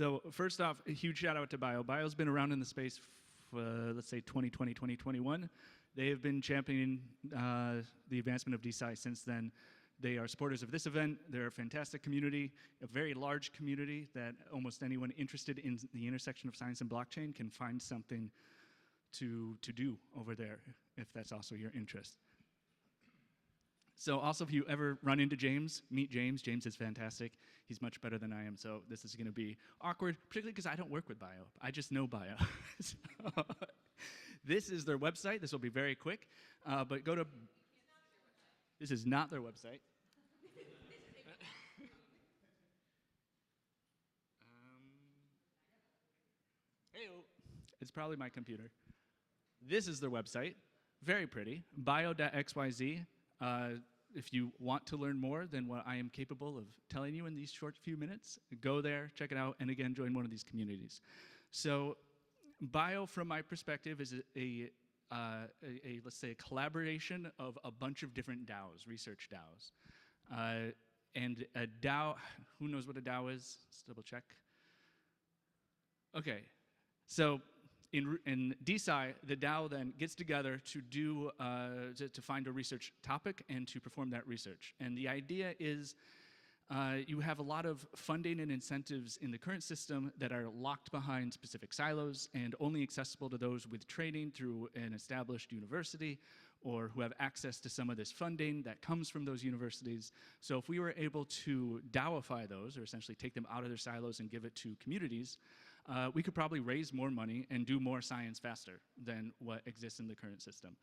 So first off, a huge shout out to Bio. Bio's been around in the space for, let's say, 2020, 2021. They have been championing the advancement of DeSci since then. They are supporters of this event. They're a fantastic community, a very large community that almost anyone interested in the intersection of science and blockchain can find something to do over there, if that's also your interest. So also, if you ever run into James, meet James. James is fantastic. He's much better than I am, so this is going to be awkward, particularly because I don't work with Bio. I just know Bio. So, this is their website. This will be very quick, but go to... This is not their website. Hey-o. It's probably my computer. This is their website. Very pretty. bio.xyz. If you want to learn more than what I am capable of telling you in these short few minutes, go there, check it out, and again, join one of these communities. So Bio, from my perspective, is let's say, a collaboration of a bunch of different DAOs, research DAOs. And a DAO, who knows what a DAO is? Let's double check. Okay, so in DeSci, the DAO then gets together to do to find a research topic and to perform that research. And the idea is you have a lot of funding and incentives in the current system that are locked behind specific silos and only accessible to those with training through an established university or who have access to some of this funding that comes from those universities. So if we were able to DAOify those, or essentially take them out of their silos and give it to communities, we could probably raise more money and do more science faster than what exists in the current system.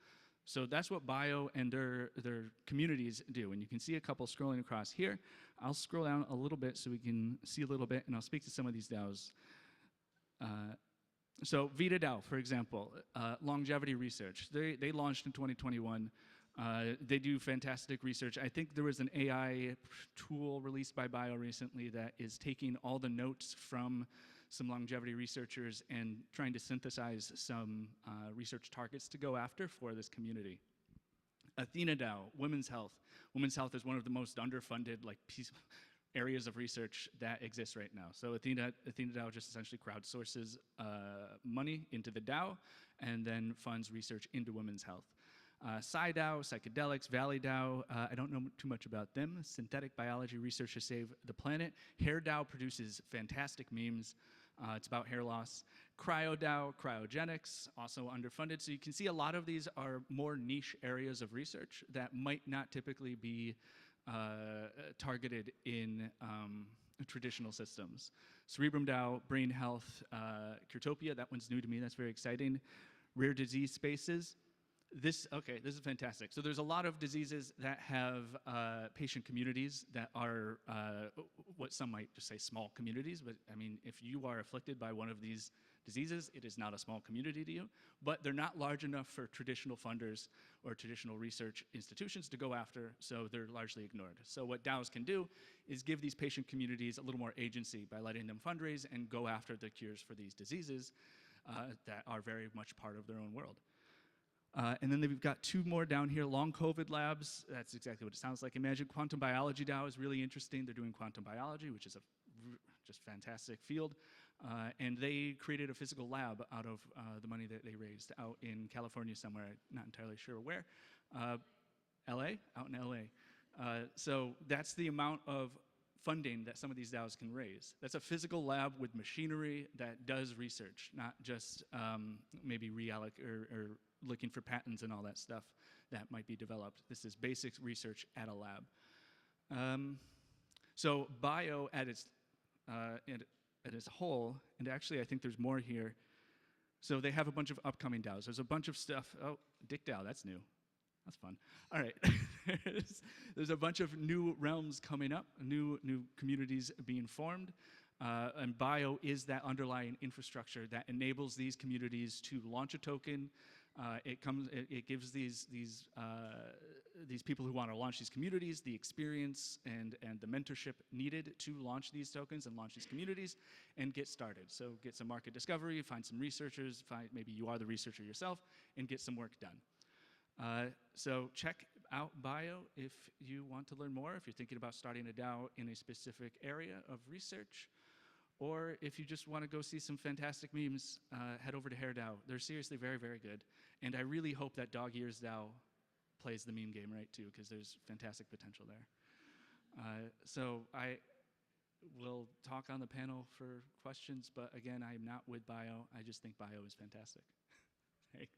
So that's what Bio and their communities do. And you can see a couple scrolling across here. I'll scroll down a little bit so we can see a little bit, and I'll speak to some of these DAOs. So Vita DAO, for example, longevity research. They launched in 2021. They do fantastic research. I think there was an AI tool released by Bio recently that is taking all the notes from some longevity researchers and trying to synthesize some research targets to go after for this community. Athena DAO, women's health. Women's health is one of the most underfunded areas of research that exists right now. So Athena DAO just essentially crowdsources money into the DAO and then funds research into women's health. Sci DAO, Psychedelics, Valley DAO, I don't know too much about them. Synthetic biology research to save the planet. Hair DAO produces fantastic memes. It's about hair loss. Cryo DAO, cryogenics, also underfunded. So you can see a lot of these are more niche areas of research that might not typically be targeted in traditional systems. Cerebrum DAO, brain health, Curtopia, that one's new to me, that's very exciting. Rare disease spaces. This is fantastic. So there's a lot of diseases that have patient communities that are what some might just say small communities, but I mean, if you are afflicted by one of these diseases, it is not a small community to you, but they're not large enough for traditional funders or traditional research institutions to go after, so they're largely ignored. So what DAOs can do is give these patient communities a little more agency by letting them fundraise and go after the cures for these diseases that are very much part of their own world. And then we've got two more down here, long COVID labs. That's exactly what it sounds like. Imagine Quantum Biology DAO is really interesting. They're doing quantum biology, which is a just fantastic field. And they created a physical lab out of the money that they raised out in California somewhere, not entirely sure where. LA? Out in LA. So that's the amount of funding that some of these DAOs can raise. That's a physical lab with machinery that does research, not just maybe or looking for patents and all that stuff that might be developed. This is basic research at a lab. So Bio at its whole, and actually I think there's more here. So they have a bunch of upcoming DAOs. There's a bunch of stuff. Oh, Dick DAO, that's new. That's fun. All right. There's a bunch of new realms coming up, new communities being formed. And Bio is that underlying infrastructure that enables these communities to launch a token. It gives these people who want to launch these communities the experience and the mentorship needed to launch these tokens and launch these communities and get started. So get some market discovery, find some researchers, maybe you are the researcher yourself, and get some work done. So check out Bio if you want to learn more, if you're thinking about starting a DAO in a specific area of research. Or if you just want to go see some fantastic memes, head over to HairDAO. They're seriously very, very good. And I really hope that Dog Ears DAO plays the meme game right too, because there's fantastic potential there. So I will talk on the panel for questions, but again, I'm not with bio. I just think bio is fantastic. Thanks.